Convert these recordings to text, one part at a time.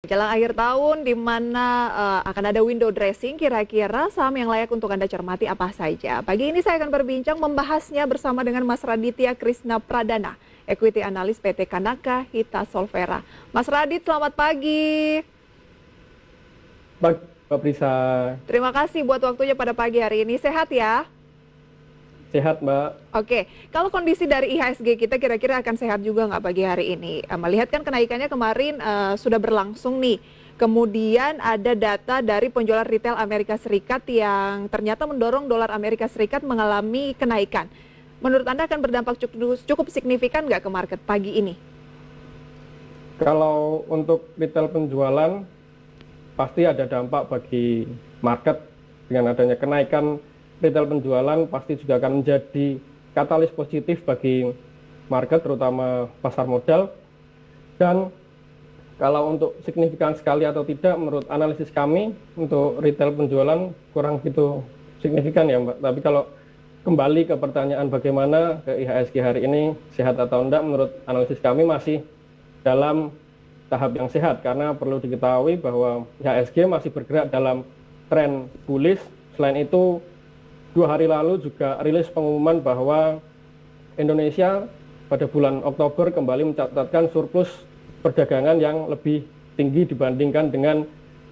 Jelang akhir tahun di mana akan ada window dressing, kira-kira saham yang layak untuk Anda cermati apa saja? Pagi ini saya akan berbincang membahasnya bersama dengan Mas Raditya Krishna Pradana, Equity Analyst PT Kanaka Hita Solvera. Mas Radit, selamat pagi. Baik, Mbak Prisa. Terima kasih buat waktunya pada pagi hari ini. Sehat ya? Sehat, Mbak. Oke, kalau kondisi dari IHSG kita kira-kira akan sehat juga nggak pagi hari ini? Melihat kan kenaikannya kemarin sudah berlangsung nih. Kemudian ada data dari penjualan retail Amerika Serikat yang ternyata mendorong dolar Amerika Serikat mengalami kenaikan. Menurut Anda akan berdampak cukup signifikan nggak ke market pagi ini? Kalau untuk retail penjualan, pasti ada dampak bagi market dengan adanya kenaikan retail penjualan pasti juga akan menjadi katalis positif bagi market, terutama pasar modal. Dan kalau untuk signifikan sekali atau tidak, menurut analisis kami, untuk retail penjualan kurang begitu signifikan ya Mbak. Tapi kalau kembali ke pertanyaan bagaimana ke IHSG hari ini, sehat atau enggak, menurut analisis kami masih dalam tahap yang sehat. Karena perlu diketahui bahwa IHSG masih bergerak dalam tren bullish. Selain itu, 2 hari lalu juga rilis pengumuman bahwa Indonesia pada bulan Oktober kembali mencatatkan surplus perdagangan yang lebih tinggi dibandingkan dengan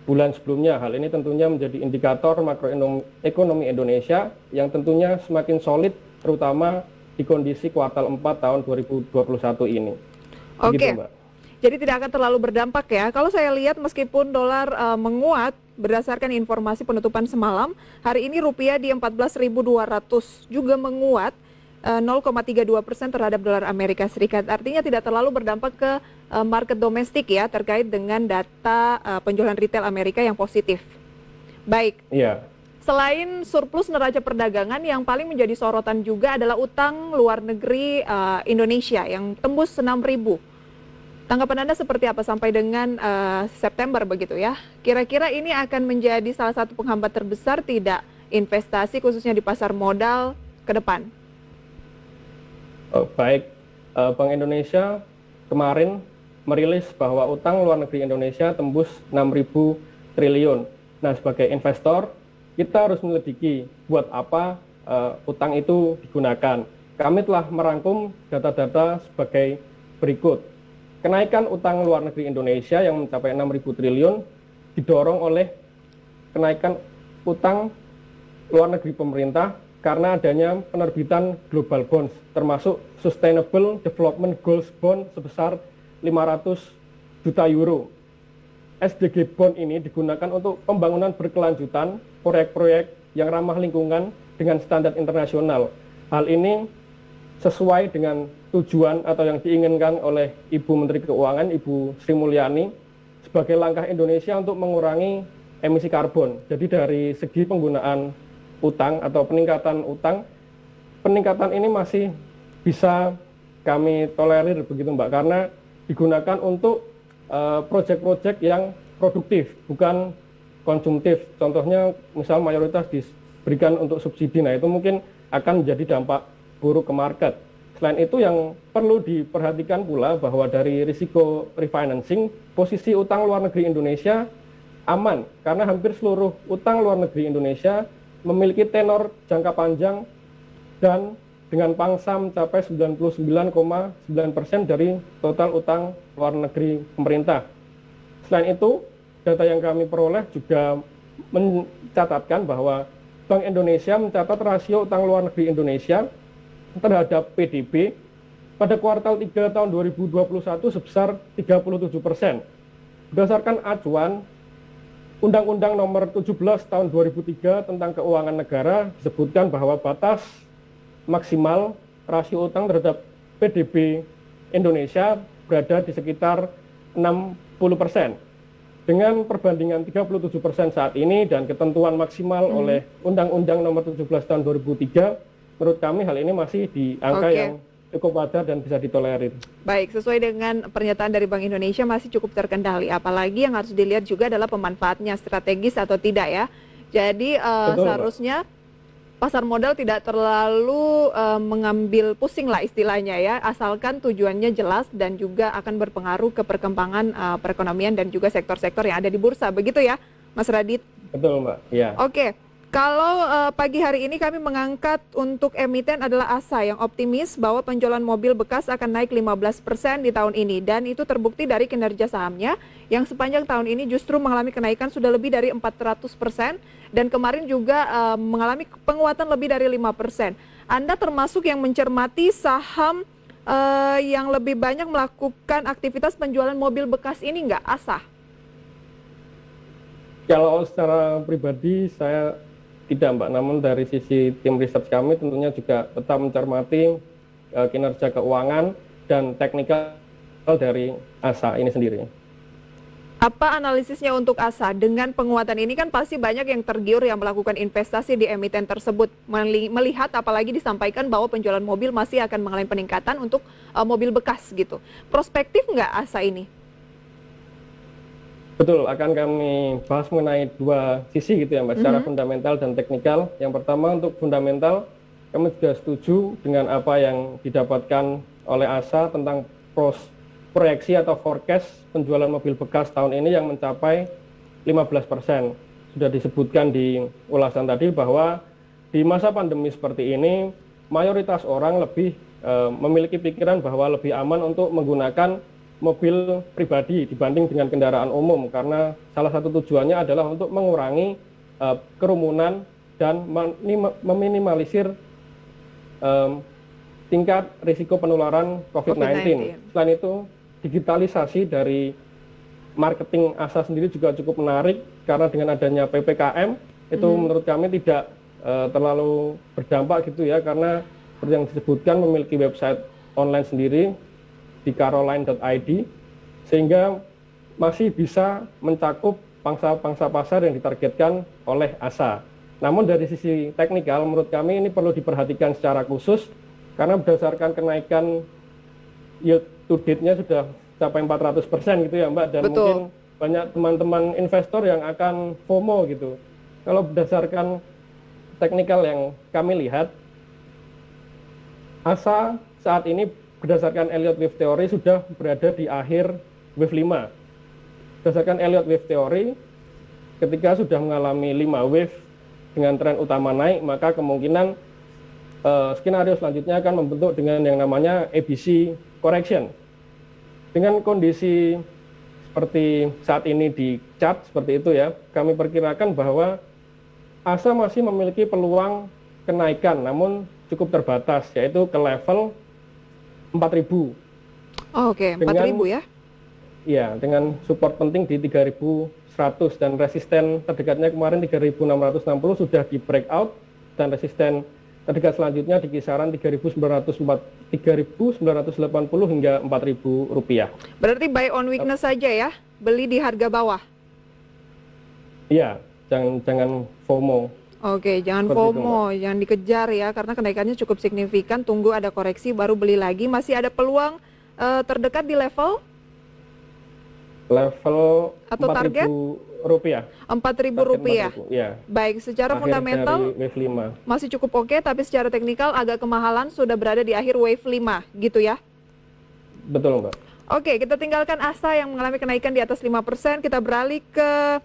bulan sebelumnya. Hal ini tentunya menjadi indikator makroekonomi Indonesia yang tentunya semakin solid, terutama di kondisi kuartal 4 tahun 2021 ini. Oke. Begitu, Mbak. Jadi tidak akan terlalu berdampak ya. Kalau saya lihat meskipun dolar menguat berdasarkan informasi penutupan semalam, hari ini rupiah di 14.200 juga menguat 0,32% terhadap dolar Amerika Serikat. Artinya tidak terlalu berdampak ke market domestik ya terkait dengan data penjualan retail Amerika yang positif. Baik. Iya. Selain surplus neraca perdagangan, yang paling menjadi sorotan juga adalah utang luar negeri Indonesia yang tembus 6.000. Tanggapan Anda seperti apa sampai dengan September begitu ya? Kira-kira ini akan menjadi salah satu penghambat terbesar tidak investasi khususnya di pasar modal ke depan? Baik, Bank Indonesia kemarin merilis bahwa utang luar negeri Indonesia tembus 6.000 triliun. Nah, sebagai investor, kita harus menyelidiki buat apa utang itu digunakan. Kami telah merangkum data-data sebagai berikut. Kenaikan utang luar negeri Indonesia yang mencapai 6.000 triliun didorong oleh kenaikan utang luar negeri pemerintah karena adanya penerbitan global bonds, termasuk Sustainable Development Goals Bond sebesar 500 juta euro. SDG bond ini digunakan untuk pembangunan berkelanjutan, proyek-proyek yang ramah lingkungan dengan standar internasional. Hal ini sesuai dengan tujuan atau yang diinginkan oleh Ibu Menteri Keuangan, Ibu Sri Mulyani, sebagai langkah Indonesia untuk mengurangi emisi karbon. Jadi dari segi penggunaan utang atau peningkatan utang, peningkatan ini masih bisa kami tolerir begitu Mbak, karena digunakan untuk proyek-proyek yang produktif, bukan konsumtif. Contohnya misal mayoritas diberikan untuk subsidi, nah itu mungkin akan menjadi dampak buruk ke market. Selain itu yang perlu diperhatikan pula bahwa dari risiko refinancing, posisi utang luar negeri Indonesia aman karena hampir seluruh utang luar negeri Indonesia memiliki tenor jangka panjang dan dengan pangsa mencapai 99,9% dari total utang luar negeri pemerintah. Selain itu, data yang kami peroleh juga mencatatkan bahwa Bank Indonesia mencatat rasio utang luar negeri Indonesia terhadap PDB pada kuartal 3 tahun 2021 sebesar 37%. Berdasarkan acuan Undang-Undang Nomor 17 tahun 2003 tentang Keuangan Negara disebutkan bahwa batas maksimal rasio utang terhadap PDB Indonesia berada di sekitar 60%. Dengan perbandingan 37% saat ini dan ketentuan maksimal oleh Undang-Undang Nomor 17 tahun 2003, menurut kami hal ini masih di angka yang cukup wajar dan bisa ditolerir. Baik, sesuai dengan pernyataan dari Bank Indonesia masih cukup terkendali. Apalagi yang harus dilihat juga adalah pemanfaatnya strategis atau tidak ya. Jadi seharusnya pasar modal tidak terlalu mengambil pusing lah istilahnya ya, asalkan tujuannya jelas dan juga akan berpengaruh ke perkembangan perekonomian dan juga sektor-sektor yang ada di bursa. Begitu ya, Mas Radit? Betul, Mbak. Ya. Oke. Kalau pagi hari ini kami mengangkat untuk emiten adalah ASA yang optimis bahwa penjualan mobil bekas akan naik 15% di tahun ini. Dan itu terbukti dari kinerja sahamnya yang sepanjang tahun ini justru mengalami kenaikan sudah lebih dari 400%. Dan kemarin juga mengalami penguatan lebih dari 5%. Anda termasuk yang mencermati saham yang lebih banyak melakukan aktivitas penjualan mobil bekas ini nggak, ASA? Kalau secara pribadi saya tidak, Mbak, namun dari sisi tim research kami tentunya juga tetap mencermati kinerja keuangan dan teknikal dari ASA ini sendiri. Apa analisisnya untuk ASA? Dengan penguatan ini kan pasti banyak yang tergiur yang melakukan investasi di emiten tersebut. Melihat apalagi disampaikan bahwa penjualan mobil masih akan mengalami peningkatan untuk mobil bekas gitu. Prospektif nggak ASA ini? Betul, akan kami bahas mengenai dua sisi gitu ya, Mbak, secara fundamental dan teknikal. Yang pertama untuk fundamental, kami juga setuju dengan apa yang didapatkan oleh ASA tentang proyeksi atau forecast penjualan mobil bekas tahun ini yang mencapai 15%. Sudah disebutkan di ulasan tadi bahwa di masa pandemi seperti ini, mayoritas orang lebih memiliki pikiran bahwa lebih aman untuk menggunakan mobil pribadi dibanding dengan kendaraan umum, karena salah satu tujuannya adalah untuk mengurangi kerumunan dan meminimalisir tingkat risiko penularan COVID-19. Selain itu, digitalisasi dari marketing ASA sendiri juga cukup menarik, karena dengan adanya PPKM itu menurut kami tidak terlalu berdampak gitu ya, karena seperti yang disebutkan memiliki website online sendiri di caroline.id, sehingga masih bisa mencakup pangsa-pangsa pasar yang ditargetkan oleh ASA. Namun dari sisi teknikal menurut kami ini perlu diperhatikan secara khusus, karena berdasarkan kenaikan yield to date-nya sudah sampai 400% gitu ya, Mbak, dan Betul. mungkin banyak teman-teman investor yang akan FOMO gitu. Kalau berdasarkan teknikal yang kami lihat, ASA saat ini berdasarkan Elliott Wave Theory sudah berada di akhir wave 5. Berdasarkan Elliott Wave Theory, ketika sudah mengalami 5 wave dengan tren utama naik, maka kemungkinan skenario selanjutnya akan membentuk dengan yang namanya ABC correction. Dengan kondisi seperti saat ini di chart seperti itu ya, kami perkirakan bahwa ASA masih memiliki peluang kenaikan, namun cukup terbatas, yaitu ke level 4.000. Oke, 4.000 ya? Iya, dengan support penting di 3.100 dan resisten terdekatnya kemarin 3.660 sudah di breakout, dan resisten terdekat selanjutnya di kisaran 3.980 hingga 4.000 rupiah. Berarti buy on weakness saja ya? Beli di harga bawah? Iya, jangan FOMO. Oke, jangan FOMO, jangan dikejar ya, karena kenaikannya cukup signifikan, tunggu ada koreksi baru beli lagi. Masih ada peluang terdekat di level? Level atau target? Rupiah. 4.000 rupiah. Ya. Baik, secara fundamental wave 5. masih cukup oke, tapi secara teknikal agak kemahalan, sudah berada di akhir wave 5, gitu ya? Betul, Mbak. Oke, kita tinggalkan ASA yang mengalami kenaikan di atas 5%, kita beralih ke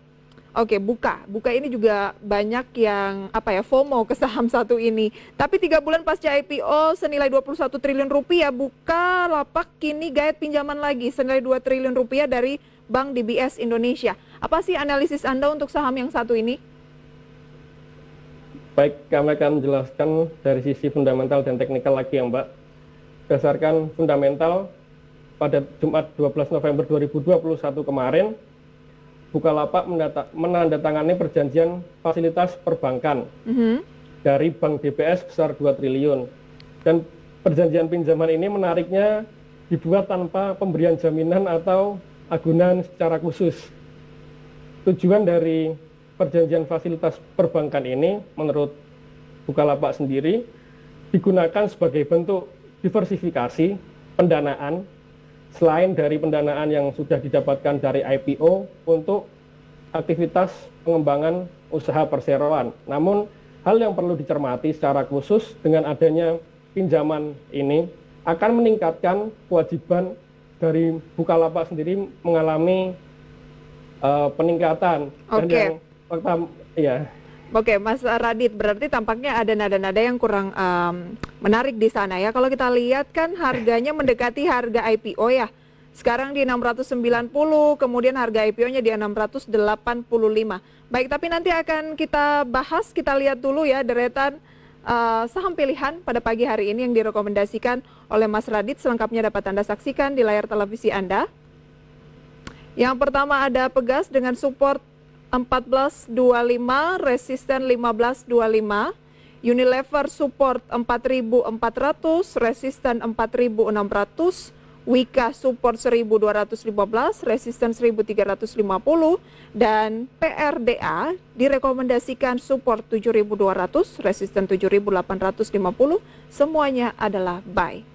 Buka. Buka ini juga banyak yang FOMO ke saham satu ini. Tapi 3 bulan pasca IPO senilai 21 triliun rupiah, Bukalapak kini gayat pinjaman lagi senilai 2 triliun rupiah dari Bank DBS Indonesia. Apa sih analisis Anda untuk saham yang satu ini? Baik, kami akan menjelaskan dari sisi fundamental dan teknikal lagi ya, Mbak. Berdasarkan fundamental, pada Jumat 12 November 2021 kemarin, Bukalapak menandatangani perjanjian fasilitas perbankan dari Bank DBS besar 2 triliun. Dan perjanjian pinjaman ini menariknya dibuat tanpa pemberian jaminan atau agunan secara khusus. Tujuan dari perjanjian fasilitas perbankan ini menurut Bukalapak sendiri digunakan sebagai bentuk diversifikasi pendanaan selain dari pendanaan yang sudah didapatkan dari IPO untuk aktivitas pengembangan usaha perseroan. Namun hal yang perlu dicermati secara khusus dengan adanya pinjaman ini akan meningkatkan kewajiban dari Bukalapak sendiri mengalami peningkatan. Dan yang pertama, ya. Oke, Mas Radit, berarti tampaknya ada nada-nada yang kurang menarik di sana ya. Kalau kita lihat kan harganya mendekati harga IPO ya. Sekarang di 690, kemudian harga IPO-nya di 685. Baik, tapi nanti akan kita bahas, kita lihat dulu ya deretan saham pilihan pada pagi hari ini yang direkomendasikan oleh Mas Radit. Selengkapnya dapat Anda saksikan di layar televisi Anda. Yang pertama ada Pegas dengan support 1425, resisten 1525. Unilever support 4400, resisten 4600. Wika support 1215, resisten 1350, dan PRDA direkomendasikan support 7200, resisten 7850, semuanya adalah buy.